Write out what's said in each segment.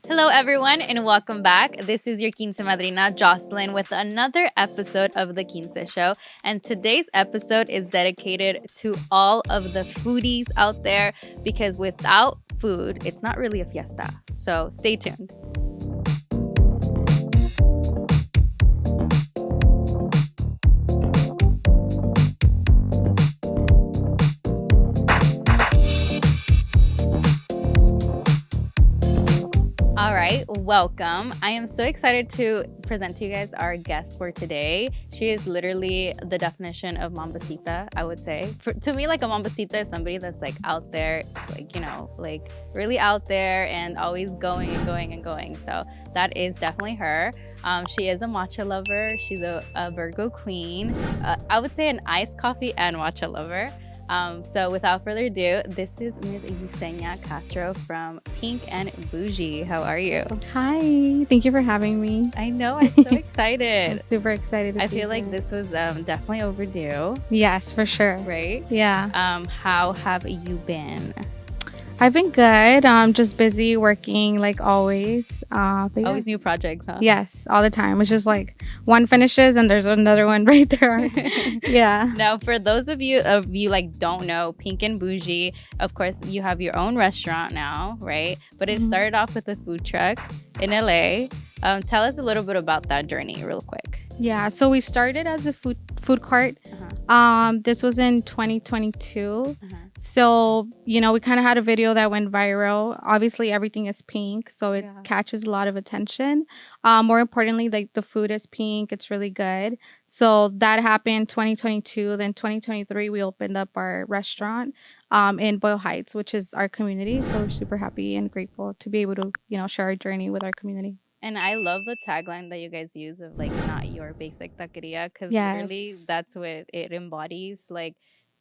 Hello, everyone, and welcome back. This is your Quince Madrina, Jocelyn, with another episode of The Quince Show. And today's episode is dedicated to all of the foodies out there because without food, it's not really a fiesta. So stay tuned. All right, welcome. I am so excited to present to you guys our guest for today. She is literally the definition of mambasita, I would say. To me, like a mambasita is somebody that's like out there, like, you know, like really out there and always going and going and going. So that is definitely her. She is a matcha lover. She's a Virgo queen. I would say an iced coffee and matcha lover. So without further ado, this is Ms. Yesenia Castro from Pink and Boujee. How are you? Hi, thank you for having me. I know, I'm so excited. I'm super excited. I feel like this was definitely overdue. Yes, for sure. Right? Yeah. How have you been? I've been good. Just busy working like always. But yeah. Always new projects, huh? Yes, all the time. It's just like one finishes and there's another one right there. Yeah. Now, for those of you like don't know, Pink and Boujee, of course, you have your own restaurant now, right? But it started off with a food truck in LA. Tell us a little bit about that journey real quick. Yeah, so we started as a food cart. This was in 2022. So, you know, we kind of had a video that went viral. Obviously, everything is pink, so it catches a lot of attention. More importantly, like the food is pink. It's really good. So that happened 2022. Then 2023, we opened up our restaurant in Boyle Heights, which is our community. So we're super happy and grateful to be able to, you know, share our journey with our community. And I love the tagline that you guys use of like not your basic taqueria, because literally that's what it embodies. Like,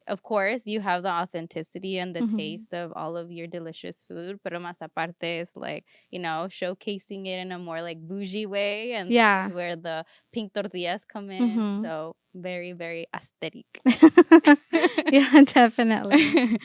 of course, you have the authenticity and the taste of all of your delicious food, pero más aparte is like, you know, showcasing it in a more like bougie way, and where the pink tortillas come in. So very, very aesthetic. Yeah, definitely.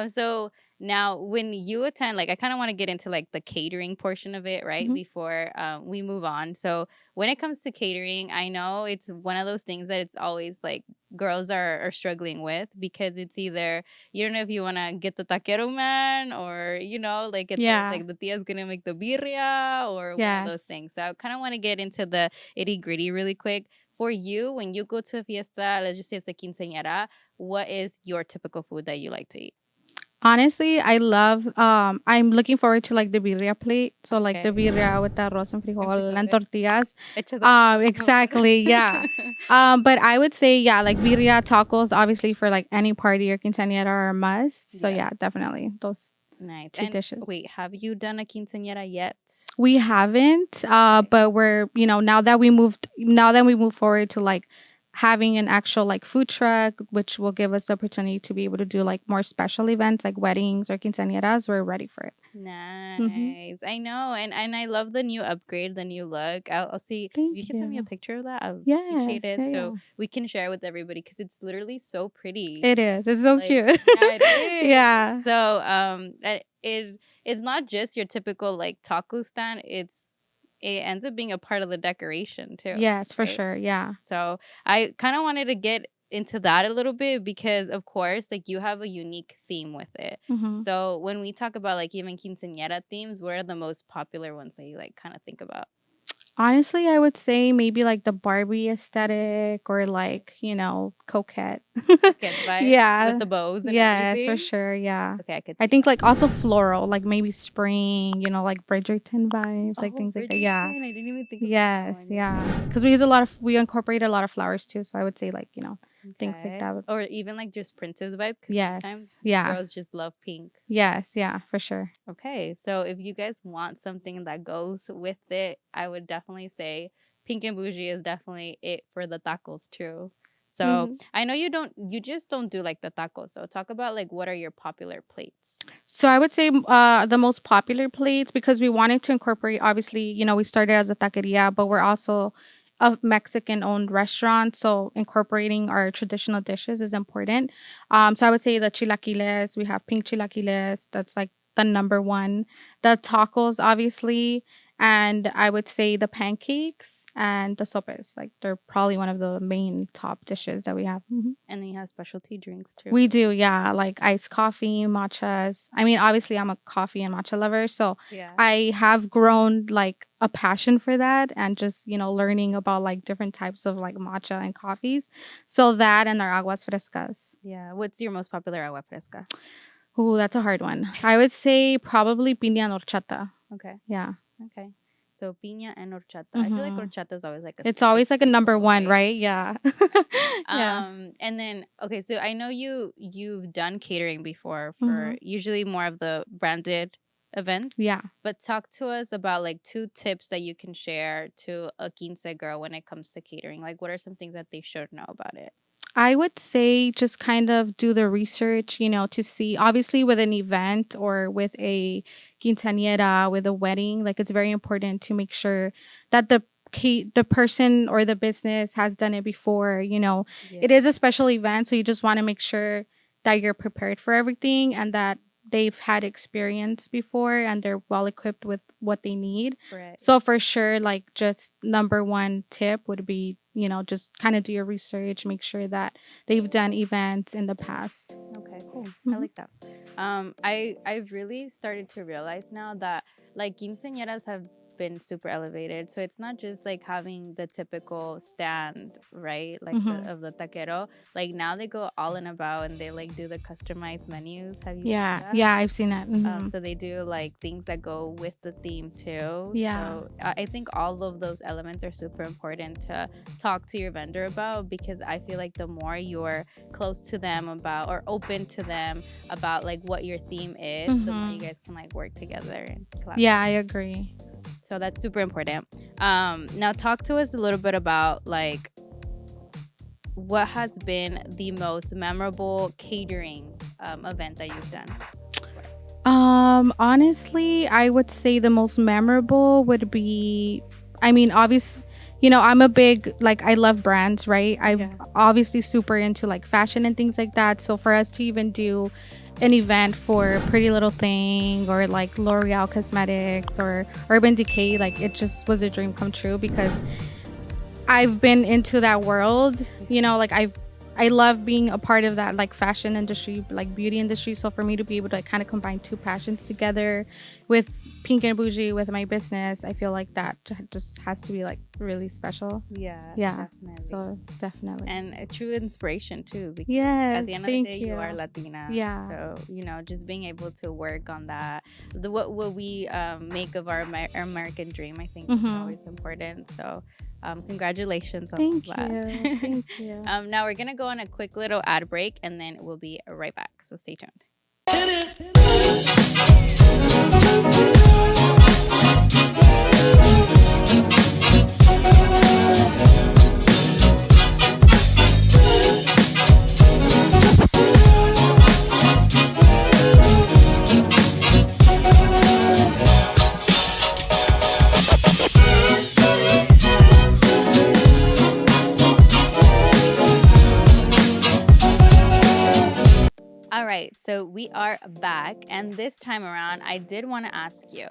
So now, when you attend, like, I kind of want to get into like the catering portion of it, right? Before we move on. So when it comes to catering, I know it's one of those things that it's always like girls are struggling with, because it's either, you don't know if you want to get the taquero man, or, you know, like it's like the tia's going to make the birria, or one of those things. So I kind of want to get into the itty gritty really quick. For you, when you go to a fiesta, let's just say it's a quinceañera, what is your typical food that you like to eat? Honestly, I love, I'm looking forward to like the birria plate. So like the birria with the arroz and frijol and tortillas. Exactly, yeah. But I would say, yeah, like birria, tacos, obviously for like any party or quinceañera are a must. So yeah, definitely those two dishes. Wait, have you done a quinceañera yet? We haven't, but we're, you know, now that we move forward to like having an actual like food truck, which will give us the opportunity to be able to do like more special events like weddings or quinceañeras, we're ready for it. Nice. I know. And I love the new upgrade, the new look. I'll see if you can send me a picture of that. I would appreciate it. So we can share with everybody, because it's literally so pretty. It is. It's so cute. Yeah, it is. Yeah. So it's not just your typical like taco stand. It ends up being a part of the decoration too. Yes, for sure. Yeah. So I kind of wanted to get into that a little bit, because of course, like, you have a unique theme with it. So when we talk about like even quinceañera themes, what are the most popular ones that you like kind of think about? Honestly, I would say maybe like the Barbie aesthetic, or like, you know, coquette. Coquette vibe? Yeah. With the bows and yes, everything? for sure. Yeah. Okay, I think like also floral, like maybe spring, you know, like Bridgerton vibes, like things like that. Yeah. I didn't even think of Yes, that one. yeah. Because we incorporate a lot of flowers too. So I would say like, you know, things like that. Or even like just princess vibe. Yes. Sometimes Yeah. girls just love pink. Yes. Yeah, for sure. Okay. So if you guys want something that goes with it, I would definitely say Pink and Boujee is definitely it for the tacos too. So I know you just don't do like the tacos. So talk about like what are your popular plates? So I would say the most popular plates, because we wanted to incorporate, obviously, you know, we started as a taqueria, but we're also a Mexican-owned restaurant. So incorporating our traditional dishes is important. So I would say the chilaquiles. We have pink chilaquiles. That's like the number one. The tacos, obviously, and I would say the pancakes and the sopes. Like they're probably one of the main top dishes that we have. And then you have specialty drinks too. We do, yeah, like iced coffee, matchas. I mean, obviously, I'm a coffee and matcha lover, so Yeah. I have grown like a passion for that, and just learning about like different types of like matcha and coffees. So that and our aguas frescas. Yeah. What's your most popular agua fresca? Ooh, that's a hard one. I would say probably piña and horchata. Okay. Yeah. Okay. So piña and horchata. I feel like horchata is always like it's always like a number one, right? Yeah. Yeah. And then okay, so I know you've done catering before for usually more of the branded events. Yeah. But talk to us about like 2 tips that you can share to a quince girl when it comes to catering. Like what are some things that they should know about it? I would say just kind of do the research, to see, obviously with an event or with a quinceañera, with a wedding, like it's very important to make sure that the person or the business has done it before. Yeah. It is a special event, so you just want to make sure that you're prepared for everything and that they've had experience before and they're well equipped with what they need. Right. So for sure, like just number one tip would be, just kind of do your research, make sure that they've done events in the past. Okay, cool. I like that. I've really started to realize now that like quinceañeras have been super elevated. So it's not just like having the typical stand, right? Like of the taquero. Like now they go all in about and they like do the customized menus. Have you seen that? Yeah, I've seen that. So they do like things that go with the theme too. Yeah. So I think all of those elements are super important to talk to your vendor about, because I feel like the more you're close to them about or open to them about like what your theme is, the more you guys can like work together and collaborate. Yeah, I agree. So that's super important. Now talk to us a little bit about like what has been the most memorable catering event that you've done. Honestly, I would say the most memorable would be, I mean, obviously, I'm a big, like, I love brands, right? I'm obviously super into like fashion and things like that. So for us to even do an event for Pretty Little Thing or like L'Oreal Cosmetics or Urban Decay, like it just was a dream come true, because I've been into that world, like I love being a part of that like fashion industry, like beauty industry. So for me to be able to like, kind of combine 2 passions together with Pink and Boujee, with my business, I feel like that just has to be like really special. Yeah, definitely. So definitely. And a true inspiration too, because yes, at the end of the day you are Latina. Yeah. So just being able to work on that, what we make of our American dream, I think is always important. So congratulations on that. Thank you. Now we're gonna go on a quick little ad break and then we'll be right back. So stay tuned. All right, so we are back, and this time around, I did want to ask you,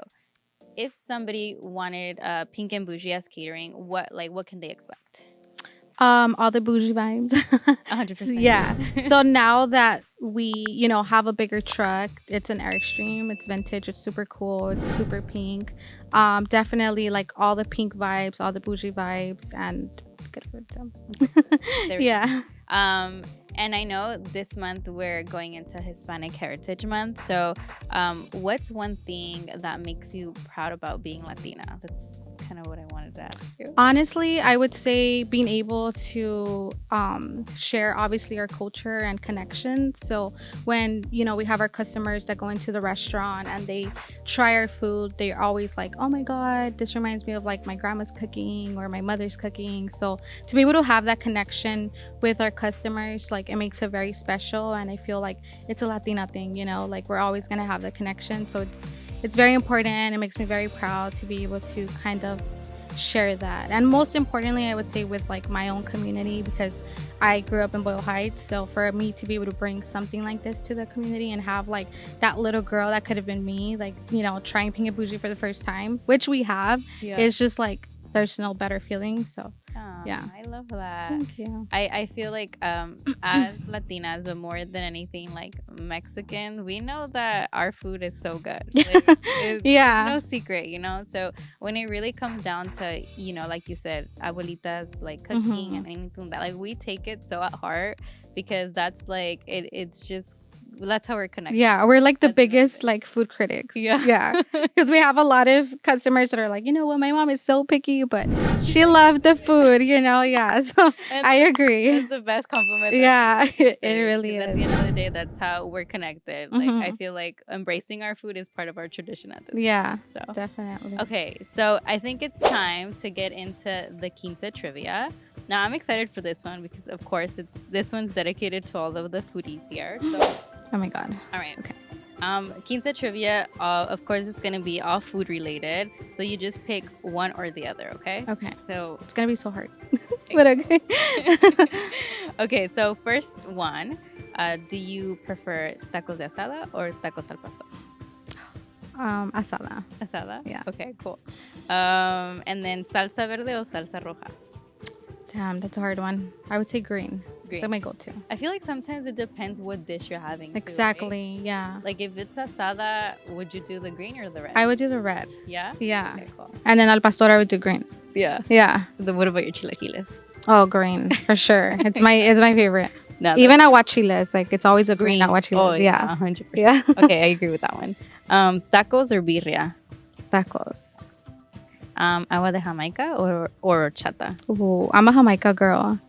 if somebody wanted Pink and Boujee as catering, what can they expect? All the bougie vibes. 100%. Yeah. So now that we, have a bigger truck, it's an Airstream, it's vintage, it's super cool, it's super pink. Definitely like all the pink vibes, all the bougie vibes, and good food too. Yeah. And I know this month we're going into Hispanic Heritage Month. So what's one thing that makes you proud about being Latina? That's kind of what I wanted to ask you. Honestly, I would say being able to share obviously our culture and connections. So when we have our customers that go into the restaurant and they try our food, they're always like, oh my god, this reminds me of like my grandma's cooking or my mother's cooking. So to be able to have that connection with our customers, like it makes it very special. And I feel like it's a Latina thing, like we're always gonna have that connection. So it's very important. It makes me very proud to be able to kind of share that. And most importantly, I would say with like my own community, because I grew up in Boyle Heights, so for me to be able to bring something like this to the community and have like that little girl that could have been me, like, you know, trying Pink and Boujee for the first time, which we have, it's just like there's no better feeling. So yeah, I love that. Thank you. I feel like as Latinas, but more than anything like Mexican, we know that our food is so good. Like, it's no secret, you know. So when it really comes down to, you know, like you said, abuelitas like cooking and anything that, like, we take it so at heart, because that's like it's just, that's how we're connected. Yeah, we're like the biggest like food critics. Yeah, because we have a lot of customers that are like, you know what, my mom is so picky, but she loved the food, you know. Yeah, so I agree. It's the best compliment. Yeah, it really is. At the end of the day, that's how we're connected. Like, I feel like embracing our food is part of our tradition at this point. So definitely. Okay, so I think it's time to get into the Quince trivia. Now, I'm excited for this one because, of course, this one's dedicated to all of the foodies here. So, oh my god. All right. Okay. Quince trivia, of course, it's going to be all food related. So you just pick one or the other, okay? Okay. So it's going to be so hard. But okay. Okay, so first one, do you prefer tacos de asada or tacos al pastor? Asada. Asada? Yeah. Okay, cool. And then salsa verde or salsa roja? Damn, that's a hard one. I would say green. That's my go-to. I feel like sometimes it depends what dish you're having. Exactly, too, right? yeah. Like if it's asada, would you do the green or the red? I would do the red. Yeah? Yeah. Okay, cool. And then al pastor, I would do green. Yeah. Yeah. Then what about your chilaquiles? Oh, green for sure. It's my favorite. No, even aguachiles, like it's always a green aguachiles. Oh, yeah, 100%. Yeah. Okay, I agree with that one. Tacos or birria? Tacos. Agua de Jamaica or horchata? Ooh, I'm a Jamaica girl.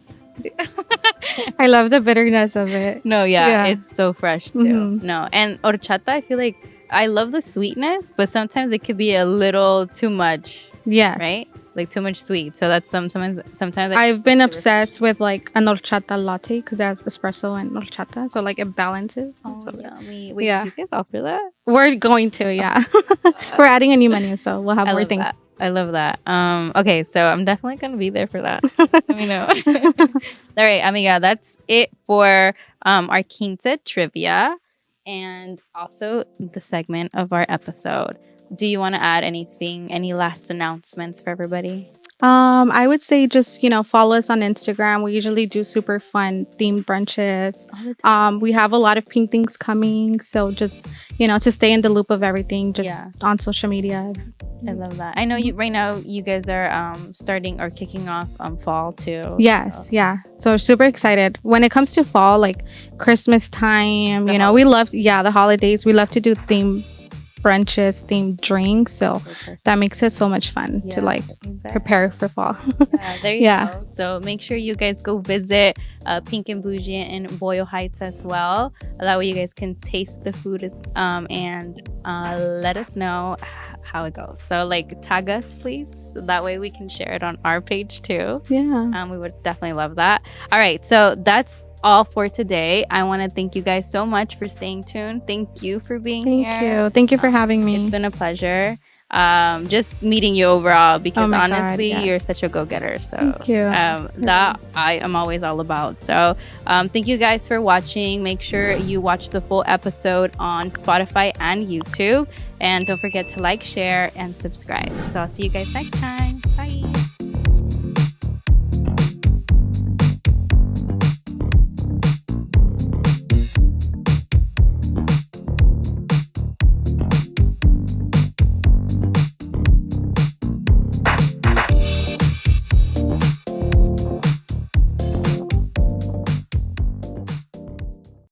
I love the bitterness of it. No, yeah. It's so fresh too. No, and horchata, I feel like I love the sweetness, but sometimes it could be a little too much. Yes. Right? Like too much sweet. So that's sometimes I've been obsessed with like a horchata latte because it has espresso and horchata. So like it balances. Oh, so yummy. Wait, you guys offer that? We're going to, yeah. We're adding a new menu, so we'll have more things. I love that. Okay, so I'm definitely gonna be there for that. Let me know. All right, amiga, that's it for our Quince trivia and also the segment of our episode. Do you want to add anything, any last announcements for everybody? I would say just, follow us on Instagram. We usually do super fun themed brunches. We have a lot of pink things coming. So just, to stay in the loop of everything, just on social media. I love that. I know right now you guys are starting or kicking off fall too. Yes. So. Yeah. So super excited. When it comes to fall, like Christmas time, we love, the holidays. We love to do themed brunches, themed drinks, so that makes it so much fun to prepare for fall. There you go. So make sure you guys go visit Pink and Boujee in Boyle Heights as well. That way you guys can taste the food and let us know how it goes. So tag us please, that way we can share it on our page too. We would definitely love that. All right, so that's all for today. I want to thank you guys so much for staying tuned. Thank you for being here. Thank you for having me. It's been a pleasure just meeting you overall, because honestly you're such a go-getter, so thank you. That I am always all about. So thank you guys for watching. Make sure you watch the full episode on Spotify and YouTube, and don't forget to like, share, and subscribe. So I'll see you guys next time. Bye.